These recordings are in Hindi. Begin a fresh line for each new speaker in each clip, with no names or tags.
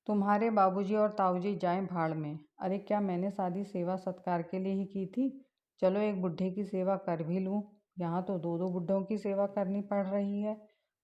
तुम्हारे बाबूजी और ताऊजी जाएं भाड़ में। अरे क्या मैंने शादी सेवा सत्कार के लिए ही की थी? चलो एक बुढ़े की सेवा कर भी लूं। यहाँ तो दो दो बुढ़ों की सेवा करनी पड़ रही है।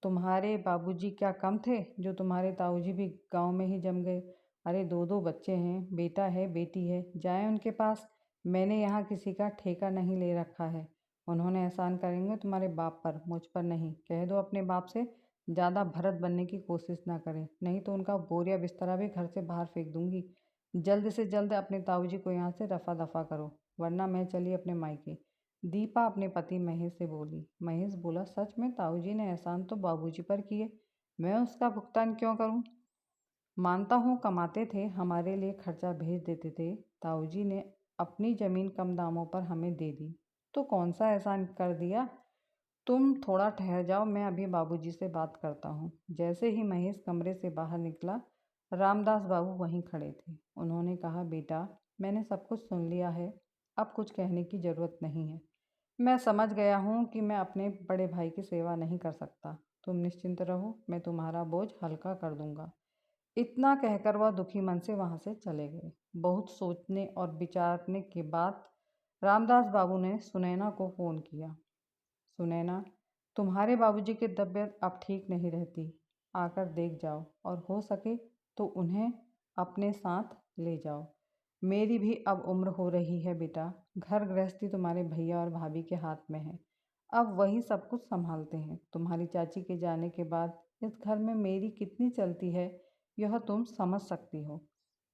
तुम्हारे बाबूजी क्या कम थे जो तुम्हारे ताऊजी भी गांव में ही जम गए? अरे दो दो बच्चे हैं, बेटा है बेटी है, जाएं उनके पास। मैंने यहाँ किसी का ठेका नहीं ले रखा है। उन्होंने एहसान करेंगे तुम्हारे बाप पर, मुझ पर नहीं। कह दो अपने बाप से ज़्यादा भरत बनने की कोशिश ना करें, नहीं तो उनका बोरिया बिस्तरा भी घर से बाहर फेंक दूंगी। जल्द से जल्द अपने ताऊजी को यहाँ से रफा दफा करो, वरना मैं चली अपने मायके। दीपा अपने पति महेश से बोली। महेश बोला, सच में ताऊजी ने एहसान तो बाबूजी पर किए, मैं उसका भुगतान क्यों करूं? मानता हूँ कमाते थे, हमारे लिए खर्चा भेज देते थे। ताऊजी ने अपनी ज़मीन कम दामों पर हमें दे दी, तो कौन सा एहसान कर दिया? तुम थोड़ा ठहर जाओ, मैं अभी बाबूजी से बात करता हूँ। जैसे ही महेश कमरे से बाहर निकला, रामदास बाबू वहीं खड़े थे। उन्होंने कहा, बेटा मैंने सब कुछ सुन लिया है, अब कुछ कहने की ज़रूरत नहीं है। मैं समझ गया हूँ कि मैं अपने बड़े भाई की सेवा नहीं कर सकता। तुम निश्चिंत रहो, मैं तुम्हारा बोझ हल्का कर दूंगा। इतना कहकर वह दुखी मन से वहाँ से चले गए। बहुत सोचने और विचारने के बाद रामदास बाबू ने सुनैना को फ़ोन किया। सुनैना, तुम्हारे बाबूजी की तबीयत अब ठीक नहीं रहती, आकर देख जाओ और हो सके तो उन्हें अपने साथ ले जाओ। मेरी भी अब उम्र हो रही है बेटा, घर गृहस्थी तुम्हारे भैया और भाभी के हाथ में है। अब वही सब कुछ संभालते हैं। तुम्हारी चाची के जाने के बाद इस घर में मेरी कितनी चलती है, यह तुम समझ सकती हो।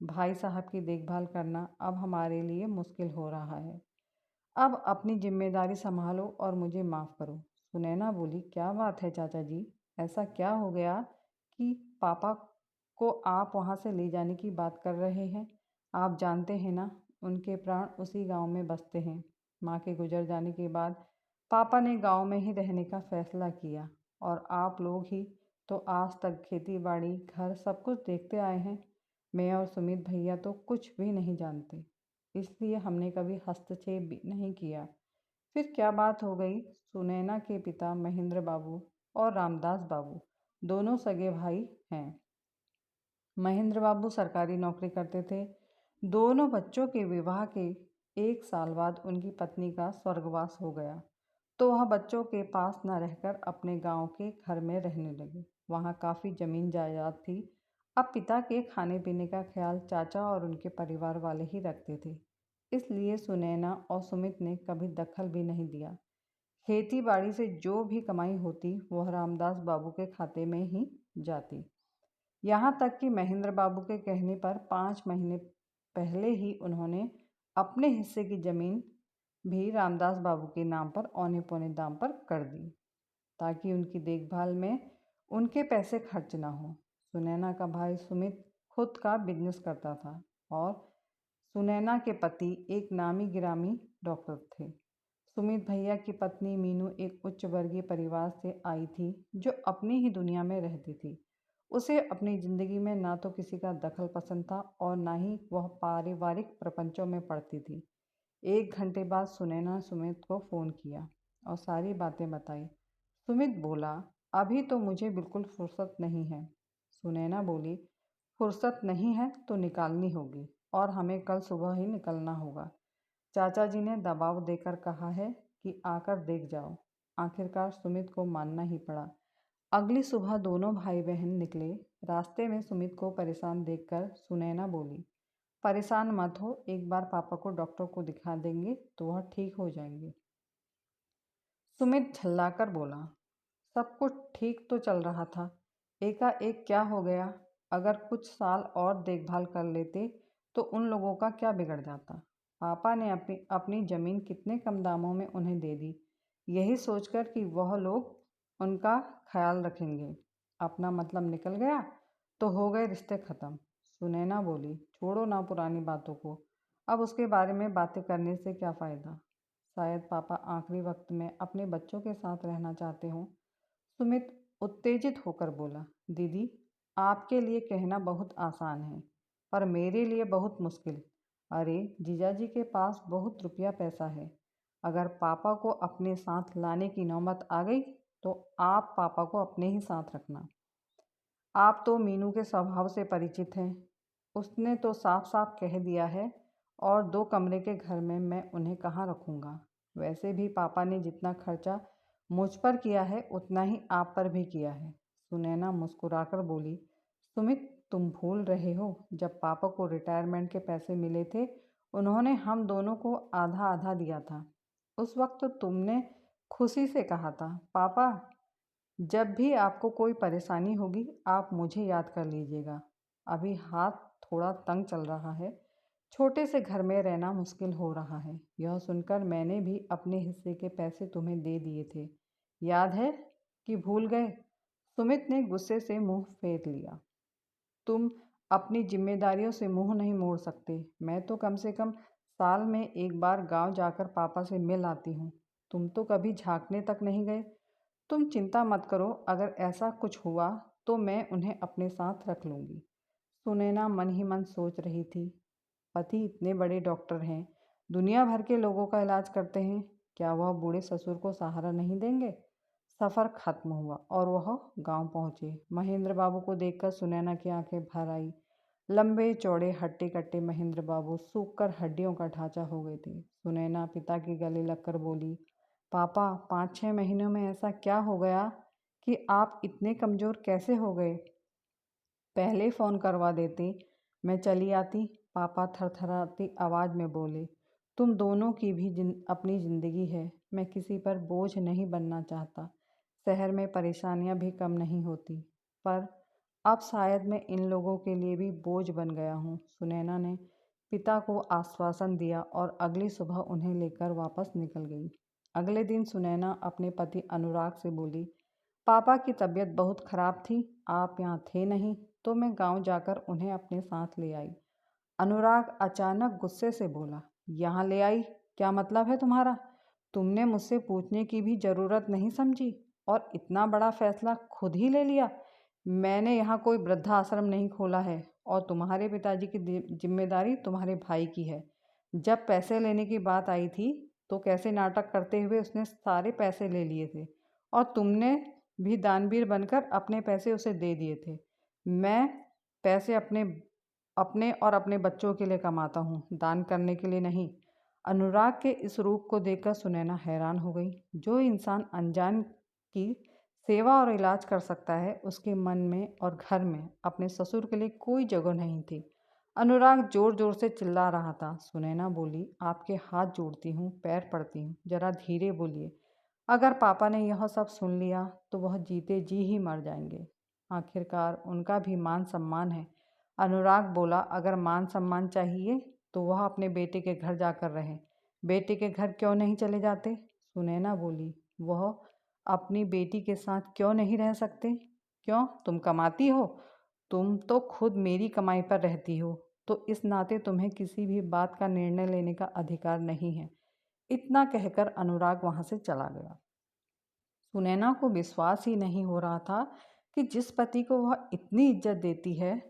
भाई साहब की देखभाल करना अब हमारे लिए मुश्किल हो रहा है। अब अपनी जिम्मेदारी संभालो और मुझे माफ़ करो। सुनैना बोली, क्या बात है चाचा जी, ऐसा क्या हो गया कि पापा को आप वहाँ से ले जाने की बात कर रहे हैं? आप जानते हैं ना, उनके प्राण उसी गांव में बसते हैं। माँ के गुजर जाने के बाद पापा ने गांव में ही रहने का फैसला किया, और आप लोग ही तो आज तक खेती बाड़ी घर सब कुछ देखते आए हैं। मैं और सुमित भैया तो कुछ भी नहीं जानते, इसलिए हमने कभी हस्तक्षेप भी नहीं किया। फिर क्या बात हो गई? सुनैना के पिता महेंद्र बाबू और रामदास बाबू दोनों सगे भाई हैं। महेंद्र बाबू सरकारी नौकरी करते थे। दोनों बच्चों के विवाह के 1 साल बाद उनकी पत्नी का स्वर्गवास हो गया, तो वह बच्चों के पास न रहकर अपने गांव के घर में रहने लगे। वहाँ काफ़ी ज़मीन जायदाद थी। अब पिता के खाने पीने का ख्याल चाचा और उनके परिवार वाले ही रखते थे, इसलिए सुनैना और सुमित ने कभी दखल भी नहीं दिया। खेती बाड़ी से जो भी कमाई होती वह रामदास बाबू के खाते में ही जाती। यहाँ तक कि महेंद्र बाबू के कहने पर 5 महीने पहले ही उन्होंने अपने हिस्से की ज़मीन भी रामदास बाबू के नाम पर औने पौने दाम पर कर दी, ताकि उनकी देखभाल में उनके पैसे खर्च ना हो। सुनैना का भाई सुमित खुद का बिजनेस करता था, और सुनैना के पति एक नामी गिरामी डॉक्टर थे। सुमित भैया की पत्नी मीनू एक उच्च वर्गीय परिवार से आई थी, जो अपनी ही दुनिया में रहती थी। उसे अपनी ज़िंदगी में ना तो किसी का दखल पसंद था और ना ही वह पारिवारिक प्रपंचों में पड़ती थी। 1 घंटे बाद सुनैना सुमित को फ़ोन किया और सारी बातें बताई। सुमित बोला, अभी तो मुझे बिल्कुल फुर्सत नहीं है। सुनैना बोली, फुर्सत नहीं है तो निकालनी होगी, और हमें कल सुबह ही निकलना होगा। चाचा जी ने दबाव देकर कहा है कि आकर देख जाओ। आखिरकार सुमित को मानना ही पड़ा। अगली सुबह दोनों भाई बहन निकले। रास्ते में सुमित को परेशान देखकर सुनैना बोली, परेशान मत हो, एक बार पापा को डॉक्टर को दिखा देंगे तो वह ठीक हो जाएंगे। सुमित झल्लाकर बोला, सब कुछ ठीक तो चल रहा था, एकाएक क्या हो गया? अगर कुछ साल और देखभाल कर लेते तो उन लोगों का क्या बिगड़ जाता? पापा ने अपनी अपनी ज़मीन कितने कम दामों में उन्हें दे दी, यही सोचकर कि वह लोग उनका ख्याल रखेंगे। अपना मतलब निकल गया तो हो गए रिश्ते ख़त्म। सुनैना बोली, छोड़ो ना पुरानी बातों को, अब उसके बारे में बातें करने से क्या फ़ायदा? शायद पापा आखिरी वक्त में अपने बच्चों के साथ रहना चाहते हों। सुमित उत्तेजित होकर बोला, दीदी आपके लिए कहना बहुत आसान है, पर मेरे लिए बहुत मुश्किल। अरे जीजाजी के पास बहुत रुपया पैसा है, अगर पापा को अपने साथ लाने की नौबत आ गई तो आप पापा को अपने ही साथ रखना। आप तो मीनू के स्वभाव से परिचित हैं। उसने तो साफ साफ कह दिया है, और 2 कमरे के घर में मैं उन्हें कहाँ रखूँगा। वैसे भी पापा ने जितना खर्चा मुझ पर किया है उतना ही आप पर भी किया है। सुनैना मुस्कुराकर बोली, सुमित, तुम भूल रहे हो, जब पापा को रिटायरमेंट के पैसे मिले थे उन्होंने हम दोनों को आधा आधा दिया था। उस वक्त तो तुमने खुशी से कहा था, पापा जब भी आपको कोई परेशानी होगी आप मुझे याद कर लीजिएगा। अभी हाथ थोड़ा तंग चल रहा है, छोटे से घर में रहना मुश्किल हो रहा है। यह सुनकर मैंने भी अपने हिस्से के पैसे तुम्हें दे दिए थे, याद है कि भूल गए? सुमित ने गुस्से से मुंह फेर लिया। तुम अपनी जिम्मेदारियों से मुंह नहीं मोड़ सकते। मैं तो कम से कम साल में एक बार गांव जाकर पापा से मिल आती हूँ। तुम तो कभी झांकने तक नहीं गए। तुम चिंता मत करो, अगर ऐसा कुछ हुआ तो मैं उन्हें अपने साथ रख लूँगी। सुनैना मन ही मन सोच रही थी, पति इतने बड़े डॉक्टर हैं, दुनिया भर के लोगों का इलाज करते हैं, क्या वह बूढ़े ससुर को सहारा नहीं देंगे? सफ़र खत्म हुआ और वह गांव पहुंचे। महेंद्र बाबू को देखकर सुनैना की आंखें भर आई। लंबे चौड़े हट्टे कट्टे महेंद्र बाबू सूखकर हड्डियों का ढांचा हो गए थे। सुनैना पिता के गले लगकर बोली, पापा 5-6 महीनों में ऐसा क्या हो गया कि आप इतने कमज़ोर कैसे हो गए? पहले फ़ोन करवा देते, मैं चली आती। पापा थरथराती आवाज़ में बोले, तुम दोनों की भी अपनी ज़िंदगी है, मैं किसी पर बोझ नहीं बनना चाहता। शहर में परेशानियां भी कम नहीं होती, पर अब शायद मैं इन लोगों के लिए भी बोझ बन गया हूँ। सुनैना ने पिता को आश्वासन दिया और अगली सुबह उन्हें लेकर वापस निकल गई। अगले दिन सुनैना अपने पति अनुराग से बोली, पापा की तबीयत बहुत खराब थी, आप यहाँ थे नहीं, तो मैं गांव जाकर उन्हें अपने साथ ले आई। अनुराग अचानक गुस्से से बोला, यहाँ ले आई? क्या मतलब है तुम्हारा? तुमने मुझसे पूछने की भी ज़रूरत नहीं समझी और इतना बड़ा फैसला खुद ही ले लिया। मैंने यहाँ कोई वृद्धाश्रम नहीं खोला है और तुम्हारे पिताजी की जिम्मेदारी तुम्हारे भाई की है। जब पैसे लेने की बात आई थी तो कैसे नाटक करते हुए उसने सारे पैसे ले लिए थे और तुमने भी दानवीर बनकर अपने पैसे उसे दे दिए थे। मैं पैसे अपने अपने और अपने बच्चों के लिए कमाता हूँ, दान करने के लिए नहीं। अनुराग के इस रूप को देखकर सुनैना हैरान हो गई। जो इंसान अनजान की सेवा और इलाज कर सकता है, उसके मन में और घर में अपने ससुर के लिए कोई जगह नहीं थी। अनुराग जोर जोर से चिल्ला रहा था। सुनैना बोली, आपके हाथ जोड़ती हूँ, पैर पड़ती हूँ, जरा धीरे बोलिए। अगर पापा ने यह सब सुन लिया तो वह जीते जी ही मर जाएंगे। आखिरकार उनका भी मान सम्मान है। अनुराग बोला, अगर मान सम्मान चाहिए तो वह अपने बेटे के घर जाकर रहे। बेटे के घर क्यों नहीं चले जाते? सुनैना बोली, वह अपनी बेटी के साथ क्यों नहीं रह सकते? क्यों, तुम कमाती हो? तुम तो खुद मेरी कमाई पर रहती हो, तो इस नाते तुम्हें किसी भी बात का निर्णय लेने का अधिकार नहीं है। इतना कहकर अनुराग वहां से चला गया। सुनैना को विश्वास ही नहीं हो रहा था कि जिस पति को वह इतनी इज्जत देती है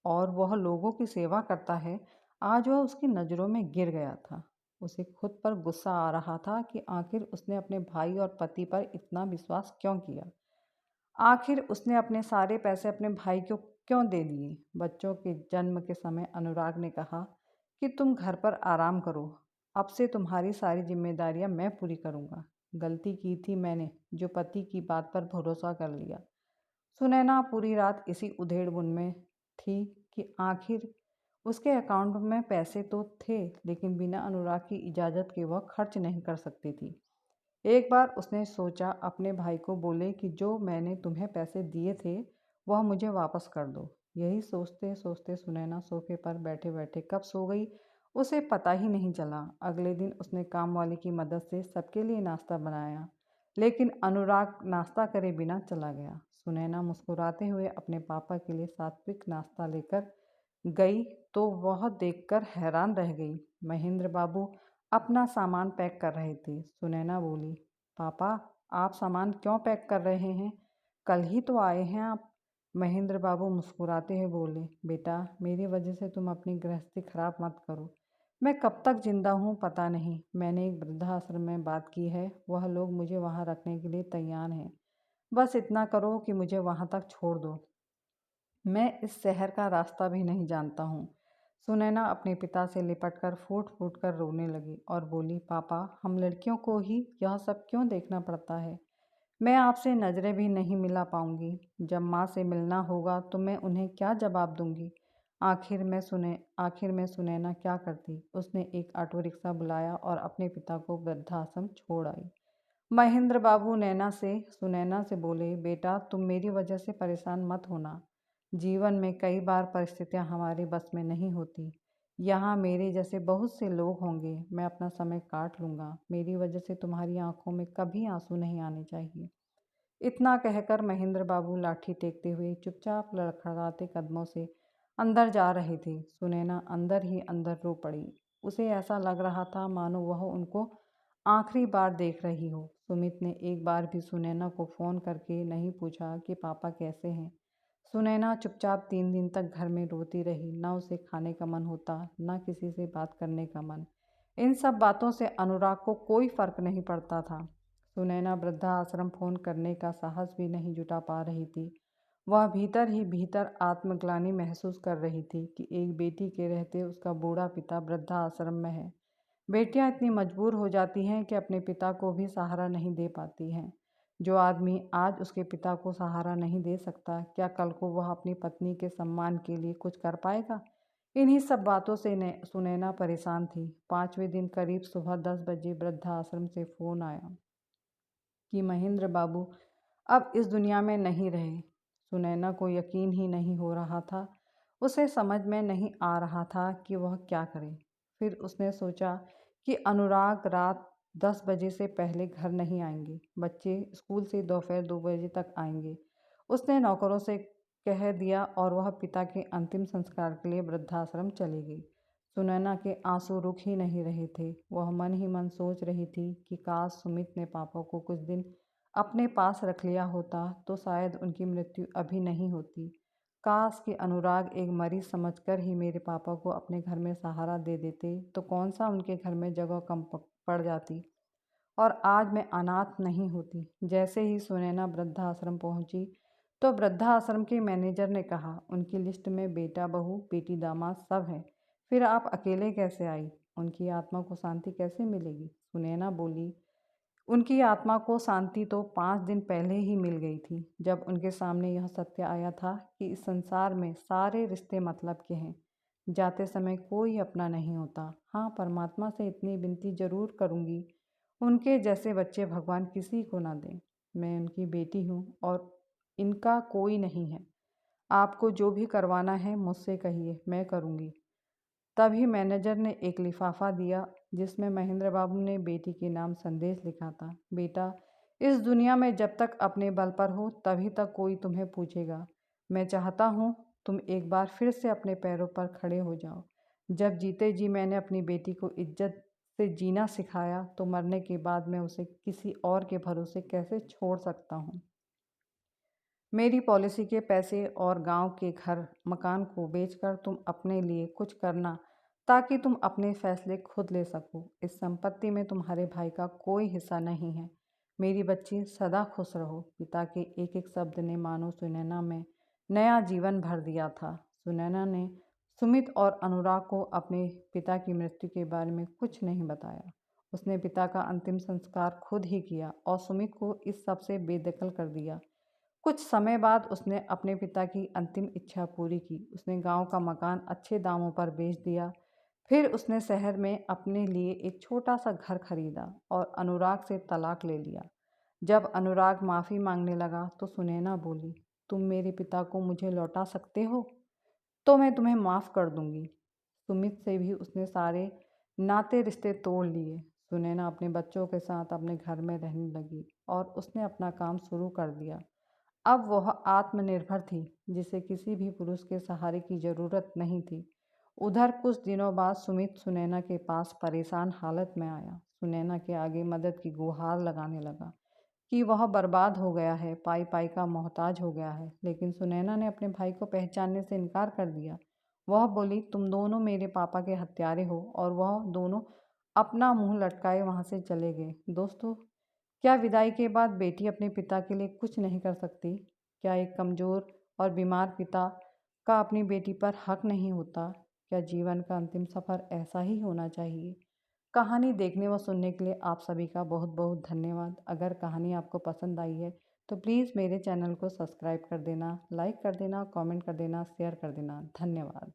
और वह लोगों की सेवा करता है, आज वह उसकी नज़रों में गिर गया था। उसे खुद पर गुस्सा आ रहा था कि आखिर उसने अपने भाई और पति पर इतना विश्वास क्यों किया। आखिर उसने अपने सारे पैसे अपने भाई को क्यों दे दिए। बच्चों के जन्म के समय अनुराग ने कहा कि तुम घर पर आराम करो, अब से तुम्हारी सारी जिम्मेदारियां मैं पूरी करूंगा। गलती की थी मैंने, जो पति की बात पर भरोसा कर लिया। सुनैना पूरी रात इसी उधेड़-बुन में थी कि आखिर उसके अकाउंट में पैसे तो थे, लेकिन बिना अनुराग की इजाज़त के वह खर्च नहीं कर सकती थी। एक बार उसने सोचा, अपने भाई को बोले कि जो मैंने तुम्हें पैसे दिए थे वह मुझे वापस कर दो। यही सोचते सोचते सुनैना सोफे पर बैठे बैठे कब सो गई उसे पता ही नहीं चला। अगले दिन उसने काम वाली की मदद से सबके लिए नाश्ता बनाया, लेकिन अनुराग नाश्ता करे बिना चला गया। सुनैना मुस्कुराते हुए अपने पापा के लिए सात्विक नाश्ता लेकर गई तो वह देखकर हैरान रह गई। महेंद्र बाबू अपना सामान पैक कर रहे थे। सुनैना बोली, पापा आप सामान क्यों पैक कर रहे हैं? कल ही तो आए हैं आप। महेंद्र बाबू मुस्कुराते हुए बोले, बेटा मेरी वजह से तुम अपनी गृहस्थी खराब मत करो। मैं कब तक जिंदा हूँ पता नहीं। मैंने एक वृद्धाश्रम में बात की है, वह लोग मुझे वहाँ रखने के लिए तैयार हैं। बस इतना करो कि मुझे वहाँ तक छोड़ दो। मैं इस शहर का रास्ता भी नहीं जानता हूँ। सुनैना अपने पिता से लिपटकर फूट फूट कर रोने लगी और बोली, पापा, हम लड़कियों को ही यह सब क्यों देखना पड़ता है? मैं आपसे नज़रें भी नहीं मिला पाऊंगी। जब माँ से मिलना होगा तो मैं उन्हें क्या जवाब दूंगी? आखिर में सुनैना क्या करती? उसने एक ऑटो रिक्शा बुलाया और अपने पिता को वृद्धाश्रम छोड़ आई। महेंद्र बाबू सुनैना से बोले, बेटा, तुम मेरी वजह से परेशान मत होना। जीवन में कई बार परिस्थितियां हमारे बस में नहीं होती। यहाँ मेरे जैसे बहुत से लोग होंगे। मैं अपना समय काट लूँगा। मेरी वजह से तुम्हारी आंखों में कभी आंसू नहीं आने चाहिए। इतना कहकर महेंद्र बाबू लाठी टेकते हुए चुपचाप लड़खड़ाते कदमों से अंदर जा रहे थे। सुनैना अंदर ही अंदर रो पड़ी। उसे ऐसा लग रहा था मानो वह उनको आखिरी बार देख रही हो। सुमित ने एक बार भी सुनैना को फ़ोन करके नहीं पूछा कि पापा कैसे हैं। सुनैना चुपचाप 3 दिन तक घर में रोती रही। न उसे खाने का मन होता, न किसी से बात करने का मन। इन सब बातों से अनुराग को कोई फर्क नहीं पड़ता था। सुनैना वृद्धाश्रम फ़ोन करने का साहस भी नहीं जुटा पा रही थी। वह भीतर ही भीतर आत्मग्लानि महसूस कर रही थी कि एक बेटी के रहते उसका बूढ़ा पिता वृद्धाश्रम में है। बेटियां इतनी मजबूर हो जाती हैं कि अपने पिता को भी सहारा नहीं दे पाती हैं। जो आदमी आज उसके पिता को सहारा नहीं दे सकता, क्या कल को वह अपनी पत्नी के सम्मान के लिए कुछ कर पाएगा? इन्हीं सब बातों से सुनैना परेशान थी। 5वें दिन करीब सुबह 10 बजे वृद्धाश्रम से फ़ोन आया कि महेंद्र बाबू अब इस दुनिया में नहीं रहे। सुनैना को यकीन ही नहीं हो रहा था। उसे समझ में नहीं आ रहा था कि वह क्या करे। फिर उसने सोचा कि अनुराग रात 10 बजे से पहले घर नहीं आएंगे। बच्चे स्कूल से दोपहर 2 बजे तक आएंगे। उसने नौकरों से कह दिया और वह पिता के अंतिम संस्कार के लिए वृद्धाश्रम चली गई। सुनैना के आंसू रुक ही नहीं रहे थे। वह मन ही मन सोच रही थी कि काश सुमित ने पापा को कुछ दिन अपने पास रख लिया होता तो शायद उनकी मृत्यु अभी नहीं होती। काश कि अनुराग एक मरीज समझकर ही मेरे पापा को अपने घर में सहारा दे देते तो कौन सा उनके घर में जगह कम पड़ जाती और आज मैं अनाथ नहीं होती। जैसे ही सुनैना वृद्धाश्रम पहुंची तो वृद्धाश्रम के मैनेजर ने कहा, उनकी लिस्ट में बेटा बहू बेटी दामाद सब है, फिर आप अकेले कैसे आई? उनकी आत्मा को शांति कैसे मिलेगी? सुनैना बोली, उनकी आत्मा को शांति तो 5 दिन पहले ही मिल गई थी, जब उनके सामने यह सत्य आया था कि इस संसार में सारे रिश्ते मतलब के हैं। जाते समय कोई अपना नहीं होता। हाँ, परमात्मा से इतनी विनती जरूर करूँगी, उनके जैसे बच्चे भगवान किसी को ना दें। मैं उनकी बेटी हूँ और इनका कोई नहीं है। आपको जो भी करवाना है मुझसे कहिए, मैं करूँगी। तभी मैनेजर ने एक लिफाफा दिया जिसमें महेंद्र बाबू ने बेटी के नाम संदेश लिखा था। बेटा, इस दुनिया में जब तक अपने बल पर हो तभी तक कोई तुम्हें पूछेगा। मैं चाहता हूँ तुम एक बार फिर से अपने पैरों पर खड़े हो जाओ। जब जीते जी मैंने अपनी बेटी को इज्जत से जीना सिखाया तो मरने के बाद मैं उसे किसी और के भरोसे कैसे छोड़ सकता हूँ? मेरी पॉलिसी के पैसे और गांव के घर मकान को बेचकर तुम अपने लिए कुछ करना ताकि तुम अपने फैसले खुद ले सको। इस संपत्ति में तुम्हारे भाई का कोई हिस्सा नहीं है। मेरी बच्ची सदा खुश रहो। पिता के एक एक शब्द ने मानो सुनैना में नया जीवन भर दिया था। सुनैना ने सुमित और अनुराग को अपने पिता की मृत्यु के बारे में कुछ नहीं बताया। उसने पिता का अंतिम संस्कार खुद ही किया और सुमित को इस सब से बेदखल कर दिया। कुछ समय बाद उसने अपने पिता की अंतिम इच्छा पूरी की। उसने गांव का मकान अच्छे दामों पर बेच दिया। फिर उसने शहर में अपने लिए एक छोटा सा घर खरीदा और अनुराग से तलाक ले लिया। जब अनुराग माफ़ी मांगने लगा तो सुनैना बोली, तुम मेरे पिता को मुझे लौटा सकते हो तो मैं तुम्हें माफ़ कर दूंगी। सुमित से भी उसने सारे नाते रिश्ते तोड़ लिए। सुनैना अपने बच्चों के साथ अपने घर में रहने लगी और उसने अपना काम शुरू कर दिया। अब वह आत्मनिर्भर थी, जिसे किसी भी पुरुष के सहारे की ज़रूरत नहीं थी। उधर कुछ दिनों बाद सुमित सुनैना के पास परेशान हालत में आया। सुनैना के आगे मदद की गुहार लगाने लगा कि वह बर्बाद हो गया है, पाई पाई का मोहताज हो गया है। लेकिन सुनैना ने अपने भाई को पहचानने से इनकार कर दिया। वह बोली, तुम दोनों मेरे पापा के हत्यारे हो, और वह दोनों अपना मुंह लटकाए वहाँ से चले गए। दोस्तों, क्या विदाई के बाद बेटी अपने पिता के लिए कुछ नहीं कर सकती? क्या एक कमज़ोर और बीमार पिता का अपनी बेटी पर हक नहीं होता? क्या जीवन का अंतिम सफ़र ऐसा ही होना चाहिए? कहानी देखने व सुनने के लिए आप सभी का बहुत बहुत धन्यवाद। अगर कहानी आपको पसंद आई है तो प्लीज़ मेरे चैनल को सब्सक्राइब कर देना, लाइक कर देना, कमेंट कर देना, शेयर कर देना। धन्यवाद।